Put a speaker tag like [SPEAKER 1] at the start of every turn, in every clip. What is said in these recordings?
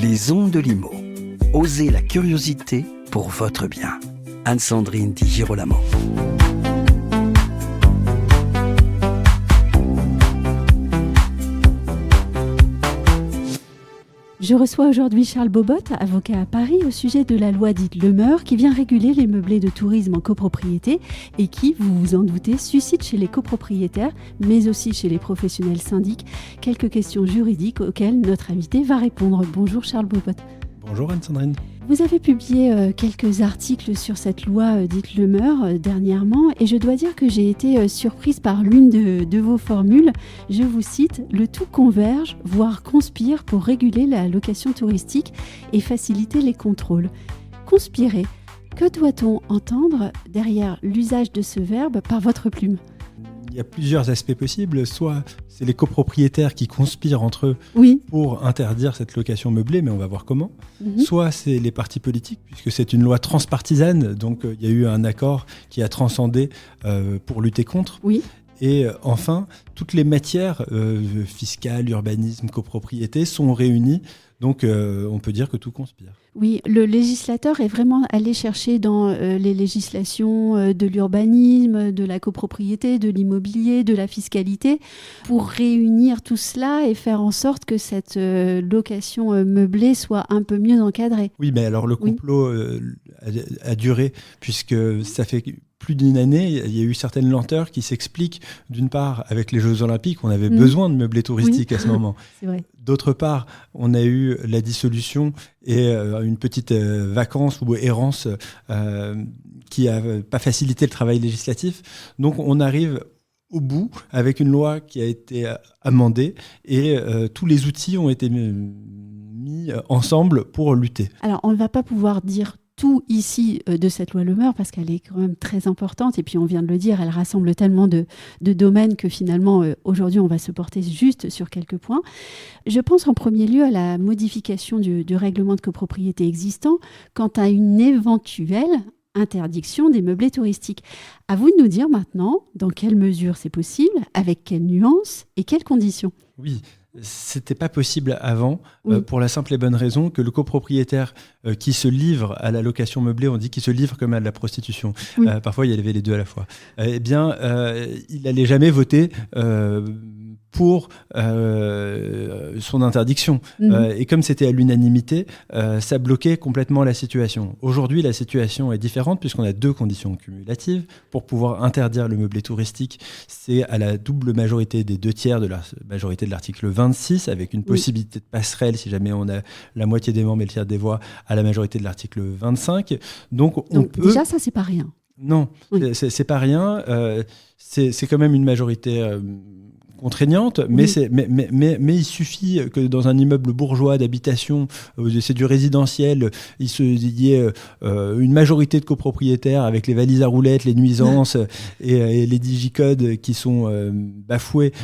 [SPEAKER 1] Les ondes de Limo. Osez la curiosité pour votre bien. Anne-Sandrine Di Girolamo.
[SPEAKER 2] Je reçois aujourd'hui Charles Bobot, avocat à Paris, au sujet de la loi dite Lemeur qui vient réguler les meublés de tourisme en copropriété et qui, vous vous en doutez, suscite chez les copropriétaires, mais aussi chez les professionnels syndics, quelques questions juridiques auxquelles notre invité va répondre. Bonjour Charles Bobot.
[SPEAKER 3] Bonjour Anne-Sandrine.
[SPEAKER 2] Vous avez publié quelques articles sur cette loi dite Lemeur dernièrement et je dois dire que j'ai été surprise par l'une de vos formules. Je vous cite « Le tout converge, voire conspire pour réguler la location touristique et faciliter les contrôles ». Conspirer, que doit-on entendre derrière l'usage de ce verbe par votre plume ?
[SPEAKER 3] Il y a plusieurs aspects possibles. Soit c'est les copropriétaires qui conspirent entre eux pour interdire cette location meublée, mais on va voir comment. Soit c'est les partis politiques, puisque c'est une loi transpartisane, donc il y a eu un accord qui a transcendé pour lutter contre. Et enfin, toutes les matières fiscales, urbanisme, copropriété sont réunies. Donc, on peut dire que tout conspire.
[SPEAKER 2] Oui, le législateur est vraiment allé chercher dans les législations de l'urbanisme, de la copropriété, de l'immobilier, de la fiscalité, pour réunir tout cela et faire en sorte que cette location meublée soit un peu mieux encadrée.
[SPEAKER 3] Oui, mais alors le complot a duré, puisque ça fait plus d'une année, il y a eu certaines lenteurs qui s'expliquent, d'une part, avec les Jeux Olympiques, on avait besoin de meublés touristiques à ce moment.
[SPEAKER 2] C'est vrai.
[SPEAKER 3] D'autre part, on a eu la dissolution et une petite vacance ou errance qui n'a pas facilité le travail législatif. Donc on arrive au bout avec une loi qui a été amendée et tous les outils ont été mis ensemble pour lutter.
[SPEAKER 2] Alors on ne va pas pouvoir dire tout ici de cette loi Lemeur parce qu'elle est quand même très importante et puis on vient de le dire, elle rassemble tellement de domaines que finalement aujourd'hui on va se porter juste sur quelques points. Je pense en premier lieu à la modification du règlement de copropriété existant quant à une éventuelle interdiction des meublés touristiques. À vous de nous dire maintenant dans quelle mesure c'est possible, avec quelles nuances et quelles conditions.
[SPEAKER 3] Oui. C'était pas possible avant, pour la simple et bonne raison que le copropriétaire qui se livre à la location meublée, on dit qu'il se livre comme à de la prostitution. Parfois, il y avait les deux à la fois. Il n'allait jamais voter pour son interdiction. Et comme c'était à l'unanimité, ça bloquait complètement la situation. Aujourd'hui, la situation est différente puisqu'on a deux conditions cumulatives. Pour pouvoir interdire le meublé touristique, c'est à la double majorité des 2/3 de la majorité de l'article 26, avec une possibilité de passerelle si jamais on a la moitié des membres et le tiers des voix à la majorité de l'article 25. Donc
[SPEAKER 2] déjà, ça, c'est pas rien.
[SPEAKER 3] Non, c'est pas rien. C'est quand même une majorité contraignante, mais il suffit que dans un immeuble bourgeois d'habitation, c'est du résidentiel, il y ait une majorité de copropriétaires avec les valises à roulettes, les nuisances et les digicodes qui sont bafoués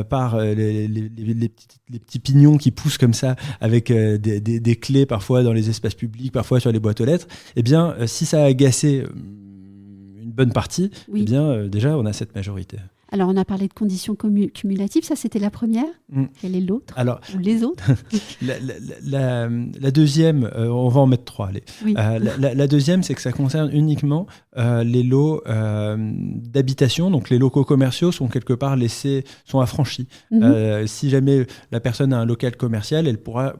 [SPEAKER 3] par les petits pignons qui poussent comme ça avec des clés parfois dans les espaces publics, parfois sur les boîtes aux lettres. Eh bien, si ça a agacé une bonne partie, eh bien, déjà, on a cette majorité.
[SPEAKER 2] Alors, on a parlé de conditions cumulatives. Ça, c'était la première. Quelle est l'autre ? Ou les autres ?
[SPEAKER 3] La deuxième, on va en mettre 3. Allez. La deuxième, c'est que ça concerne uniquement les lots d'habitation. Donc, les locaux commerciaux sont quelque part sont affranchis. Si jamais la personne a un local commercial, elle pourra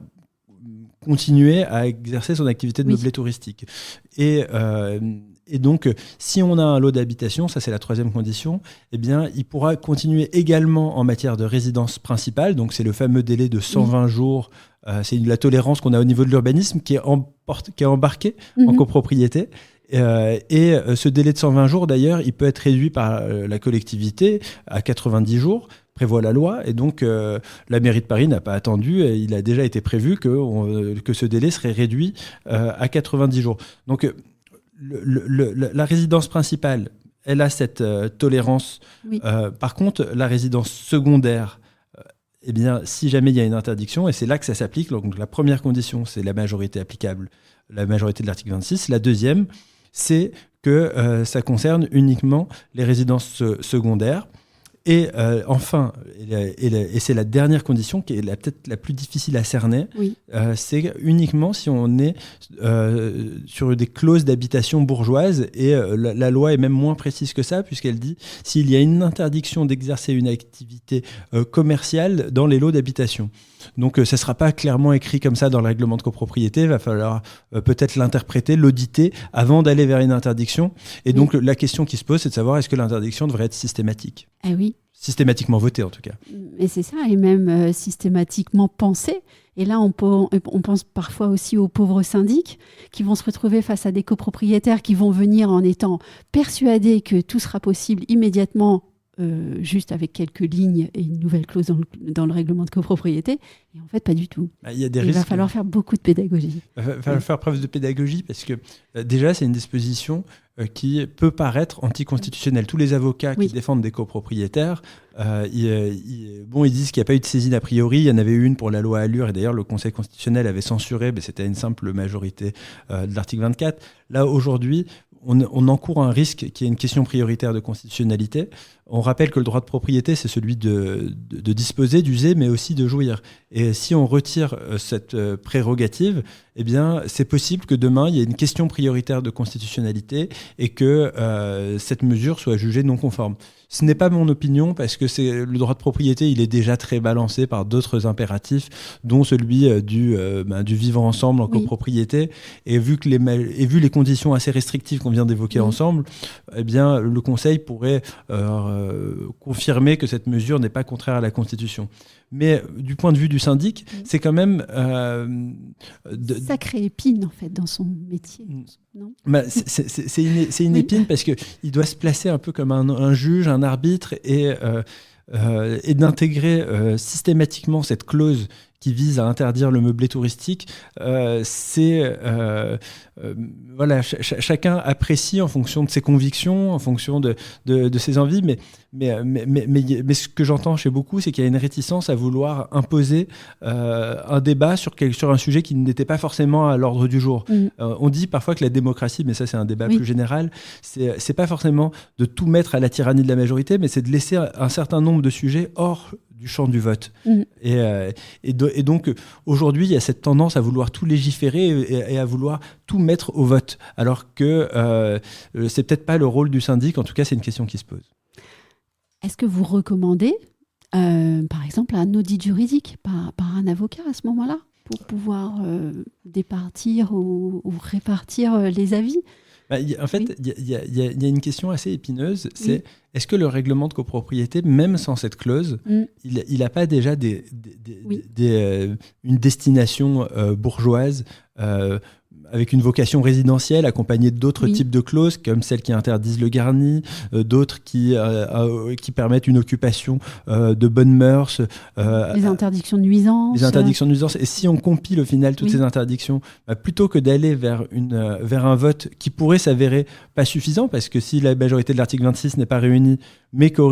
[SPEAKER 3] continuer à exercer son activité de meublé touristique. Et donc, si on a un lot d'habitation, ça c'est la troisième condition, eh bien, il pourra continuer également en matière de résidence principale. Donc, c'est le fameux délai de 120 jours. C'est la tolérance qu'on a au niveau de l'urbanisme qui est embarquée en copropriété. Et ce délai de 120 jours, d'ailleurs, il peut être réduit par la collectivité à 90 jours. Prévoit la loi, et donc la mairie de Paris n'a pas attendu, et il a déjà été prévu que ce délai serait réduit à 90 jours. Donc, la résidence principale, elle a cette tolérance. Par contre, la résidence secondaire, eh bien, si jamais il y a une interdiction, et c'est là que ça s'applique, donc la première condition, c'est la majorité applicable, la majorité de l'article 26. La deuxième, c'est que ça concerne uniquement les résidences secondaires. Et enfin, et c'est la dernière condition qui est peut-être la plus difficile à cerner, c'est uniquement si on est sur des clauses d'habitation bourgeoise, et la loi est même moins précise que ça, puisqu'elle dit s'il y a une interdiction d'exercer une activité commerciale dans les lots d'habitation. Donc ça ne sera pas clairement écrit comme ça dans le règlement de copropriété, il va falloir peut-être l'interpréter, l'auditer avant d'aller vers une interdiction. Et donc la question qui se pose, c'est de savoir est-ce que l'interdiction devrait être systématique ?
[SPEAKER 2] Ah oui.
[SPEAKER 3] Systématiquement votée en tout cas.
[SPEAKER 2] Et c'est ça, et même systématiquement pensée. Et là, on pense parfois aussi aux pauvres syndics qui vont se retrouver face à des copropriétaires qui vont venir en étant persuadés que tout sera possible immédiatement, juste avec quelques lignes et une nouvelle clause dans le règlement de copropriété. Et en fait, pas du tout.
[SPEAKER 3] Il
[SPEAKER 2] va falloir faire beaucoup de pédagogie.
[SPEAKER 3] Il va falloir faire preuve de pédagogie parce que déjà, c'est une disposition qui peut paraître anticonstitutionnelle. Tous les avocats qui défendent des copropriétaires, ils disent qu'il n'y a pas eu de saisine a priori. Il y en avait eu une pour la loi Allure, et d'ailleurs, le Conseil constitutionnel avait censuré, mais c'était une simple majorité de l'article 24. Là, aujourd'hui, on encourt un risque qui est une question prioritaire de constitutionnalité. On rappelle que le droit de propriété, c'est celui de disposer, d'user, mais aussi de jouir. Et si on retire cette prérogative, eh bien, c'est possible que demain, il y ait une question prioritaire de constitutionnalité et que cette mesure soit jugée non conforme. Ce n'est pas mon opinion parce que le droit de propriété, il est déjà très balancé par d'autres impératifs, dont celui du vivre ensemble en copropriété. Et vu les conditions assez restrictives qu'on vient d'évoquer ensemble, eh bien, le Conseil pourrait confirmer que cette mesure n'est pas contraire à la Constitution. Mais du point de vue du syndic, c'est quand même...
[SPEAKER 2] sacrée épine, en fait, dans son métier. Non
[SPEAKER 3] c'est une épine parce qu'il doit se placer un peu comme un juge, un arbitre, et d'intégrer systématiquement cette clause qui vise à interdire le meublé touristique, chacun apprécie en fonction de ses convictions, en fonction de ses envies, mais ce que j'entends chez beaucoup, c'est qu'il y a une réticence à vouloir imposer un débat sur un sujet qui n'était pas forcément à l'ordre du jour. On dit parfois que la démocratie, mais ça c'est un débat plus général, c'est pas forcément de tout mettre à la tyrannie de la majorité, mais c'est de laisser un certain nombre de sujets hors du champ du vote. Et donc, aujourd'hui, il y a cette tendance à vouloir tout légiférer et à vouloir tout mettre au vote, alors que c'est peut-être pas le rôle du syndic. En tout cas, c'est une question qui se pose.
[SPEAKER 2] Est-ce que vous recommandez, par exemple, un audit juridique par un avocat à ce moment-là, pour pouvoir départir ou répartir les avis ?
[SPEAKER 3] En fait, il y a une question assez épineuse, c'est est-ce que le règlement de copropriété, même sans cette clause, il n'a pas déjà une destination bourgeoise avec une vocation résidentielle, accompagnée d'autres types de clauses, comme celles qui interdisent le garni, d'autres qui permettent une occupation de bonnes mœurs.
[SPEAKER 2] Les interdictions de nuisance.
[SPEAKER 3] Les interdictions de nuisance. Et si on compile au final toutes ces interdictions, plutôt que d'aller vers un vote qui pourrait s'avérer pas suffisant, parce que si la majorité de l'article 26 n'est pas réunie, mais qu'au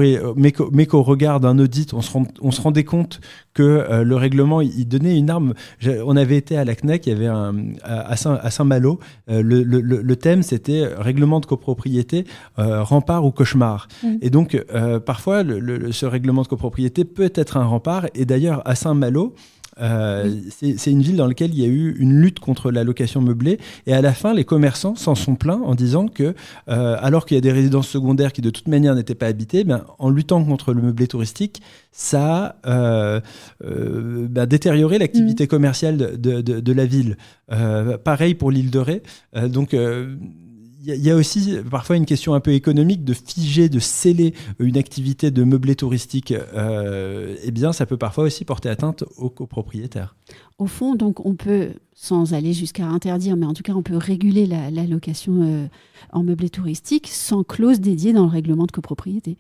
[SPEAKER 3] regard d'un audit, on se rendait compte que le règlement, il donnait une arme. On avait été à la CNEC, il y avait à Saint-Malo, le thème c'était règlement de copropriété, rempart ou cauchemar. Et donc, parfois, ce règlement de copropriété peut être un rempart. Et d'ailleurs, à Saint-Malo, c'est une ville dans laquelle il y a eu une lutte contre la location meublée, et à la fin les commerçants s'en sont plaints en disant que alors qu'il y a des résidences secondaires qui de toute manière n'étaient pas habitées, en luttant contre le meublé touristique, ça a détérioré l'activité commerciale de la ville. Pareil pour l'île de Ré. Donc il y a aussi parfois une question un peu économique de figer, de sceller une activité de meublé touristique. Ça peut parfois aussi porter atteinte aux copropriétaires.
[SPEAKER 2] Au fond, donc, on peut, sans aller jusqu'à interdire, mais en tout cas, on peut réguler la location en meublé touristique sans clause dédiée dans le règlement de copropriété.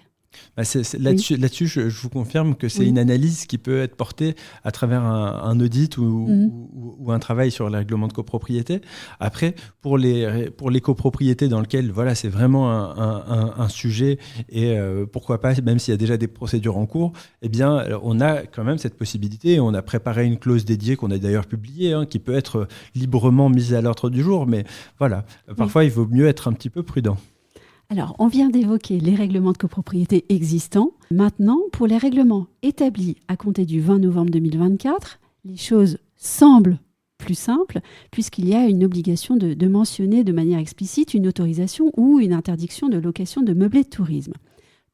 [SPEAKER 3] Là-dessus, je vous confirme que c'est une analyse qui peut être portée à travers un audit ou un travail sur le règlement de copropriété. Après, pour les copropriétés dans lesquelles c'est vraiment un sujet, et pourquoi pas, même s'il y a déjà des procédures en cours, on a quand même cette possibilité. On a préparé une clause dédiée qu'on a d'ailleurs publiée, qui peut être librement mise à l'ordre du jour. Mais parfois, il vaut mieux être un petit peu prudent.
[SPEAKER 2] Alors, on vient d'évoquer les règlements de copropriété existants. Maintenant, pour les règlements établis à compter du 20 novembre 2024, les choses semblent plus simples puisqu'il y a une obligation de mentionner de manière explicite une autorisation ou une interdiction de location de meublés de tourisme.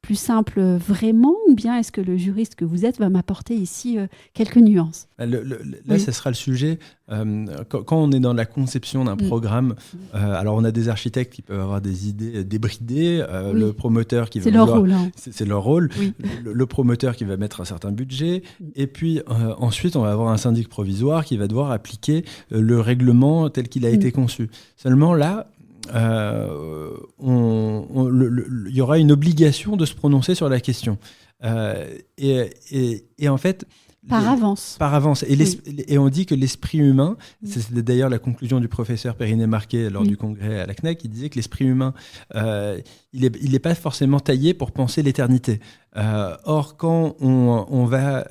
[SPEAKER 2] Plus simple vraiment, ou bien est-ce que le juriste que vous êtes va m'apporter ici quelques nuances ?
[SPEAKER 3] Là, ça sera le sujet. Quand on est dans la conception d'un programme, alors on a des architectes qui peuvent avoir des idées débridées, le promoteur qui va
[SPEAKER 2] leur rôle, hein.
[SPEAKER 3] C'est leur rôle,
[SPEAKER 2] oui.
[SPEAKER 3] le promoteur qui va mettre un certain budget, et puis ensuite on va avoir un syndic provisoire qui va devoir appliquer le règlement tel qu'il a été conçu. Seulement là, il y aura une obligation de se prononcer sur la question. Et en fait...
[SPEAKER 2] Par avance.
[SPEAKER 3] Et on dit que l'esprit humain, c'est d'ailleurs la conclusion du professeur Perinet-Marquet lors du congrès à la CNEC, qui disait que l'esprit humain, il n'est pas forcément taillé pour penser l'éternité. Or, quand on va...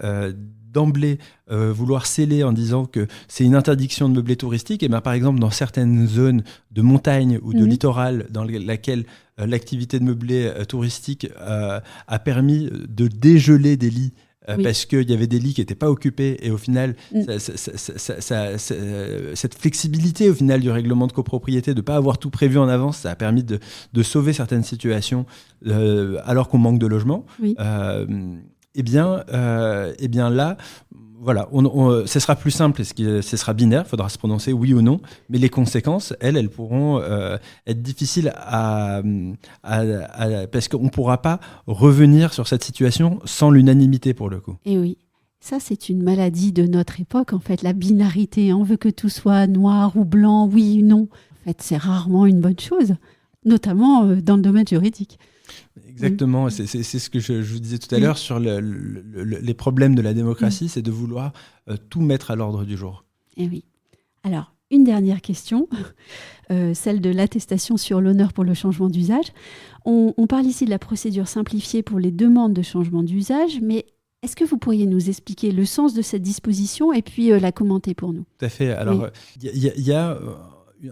[SPEAKER 3] d'emblée vouloir sceller en disant que c'est une interdiction de meublé touristique, et bien par exemple dans certaines zones de montagne ou de littoral dans laquelle l'activité de meublé touristique a permis de dégeler des lits parce qu'il y avait des lits qui n'étaient pas occupés, et au final cette flexibilité au final du règlement de copropriété, de ne pas avoir tout prévu en avance, ça a permis de sauver certaines situations alors qu'on manque de logements. Eh bien là, voilà, ce sera plus simple, parce que ce sera binaire, il faudra se prononcer oui ou non, mais les conséquences, elles pourront être difficiles parce qu'on ne pourra pas revenir sur cette situation sans l'unanimité pour le coup.
[SPEAKER 2] Et oui. Ça, c'est une maladie de notre époque, en fait, la binarité. On veut que tout soit noir ou blanc, oui ou non. En fait, c'est rarement une bonne chose, notamment dans le domaine juridique.
[SPEAKER 3] Exactement, c'est ce que je vous disais tout à l'heure sur les problèmes de la démocratie, c'est de vouloir tout mettre à l'ordre du jour.
[SPEAKER 2] Et oui. Alors, une dernière question, celle de l'attestation sur l'honneur pour le changement d'usage. On parle ici de la procédure simplifiée pour les demandes de changement d'usage, mais est-ce que vous pourriez nous expliquer le sens de cette disposition et puis la commenter pour nous ?
[SPEAKER 3] Tout à fait. Alors, il y a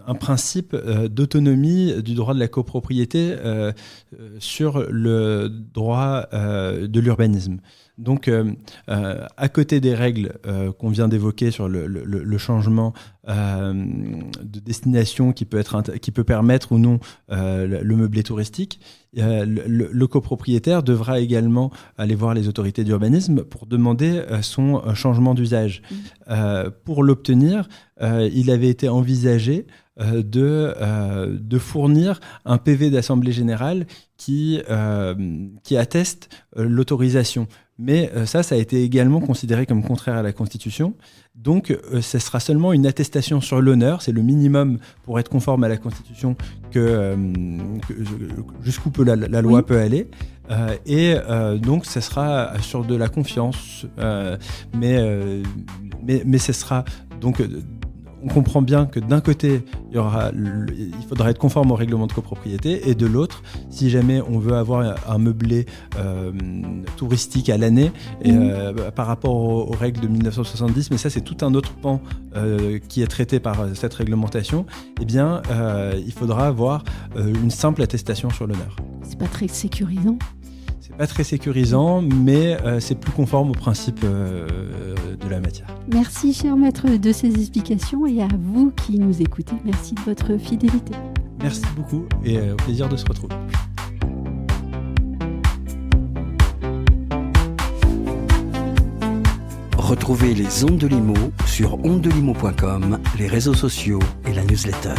[SPEAKER 3] un principe d'autonomie du droit de la copropriété sur le droit de l'urbanisme. Donc, à côté des règles qu'on vient d'évoquer sur le changement de destination qui peut permettre ou non le meublé touristique, le copropriétaire devra également aller voir les autorités d'urbanisme pour demander son changement d'usage. Pour l'obtenir, il avait été envisagé de fournir un PV d'Assemblée générale qui atteste l'autorisation. Mais ça a été également considéré comme contraire à la Constitution. Donc, ce sera seulement une attestation sur l'honneur. C'est le minimum pour être conforme à la Constitution jusqu'où la loi peut aller. Donc, ce sera sur de la confiance. Mais ce sera donc... On comprend bien que d'un côté, il faudra être conforme au règlement de copropriété, et de l'autre, si jamais on veut avoir un meublé touristique à l'année, par rapport aux règles de 1970, mais ça c'est tout un autre pan qui est traité par cette réglementation, eh bien il faudra avoir une simple attestation sur l'honneur.
[SPEAKER 2] C'est pas très sécurisant.
[SPEAKER 3] C'est pas très sécurisant, mais c'est plus conforme aux principes de la matière.
[SPEAKER 2] Merci, cher maître, de ces explications, et à vous qui nous écoutez, merci de votre fidélité.
[SPEAKER 3] Merci beaucoup, et au plaisir de se retrouver.
[SPEAKER 1] Retrouvez les Ondes de Limo sur ondedelimo.com, les réseaux sociaux et la newsletter.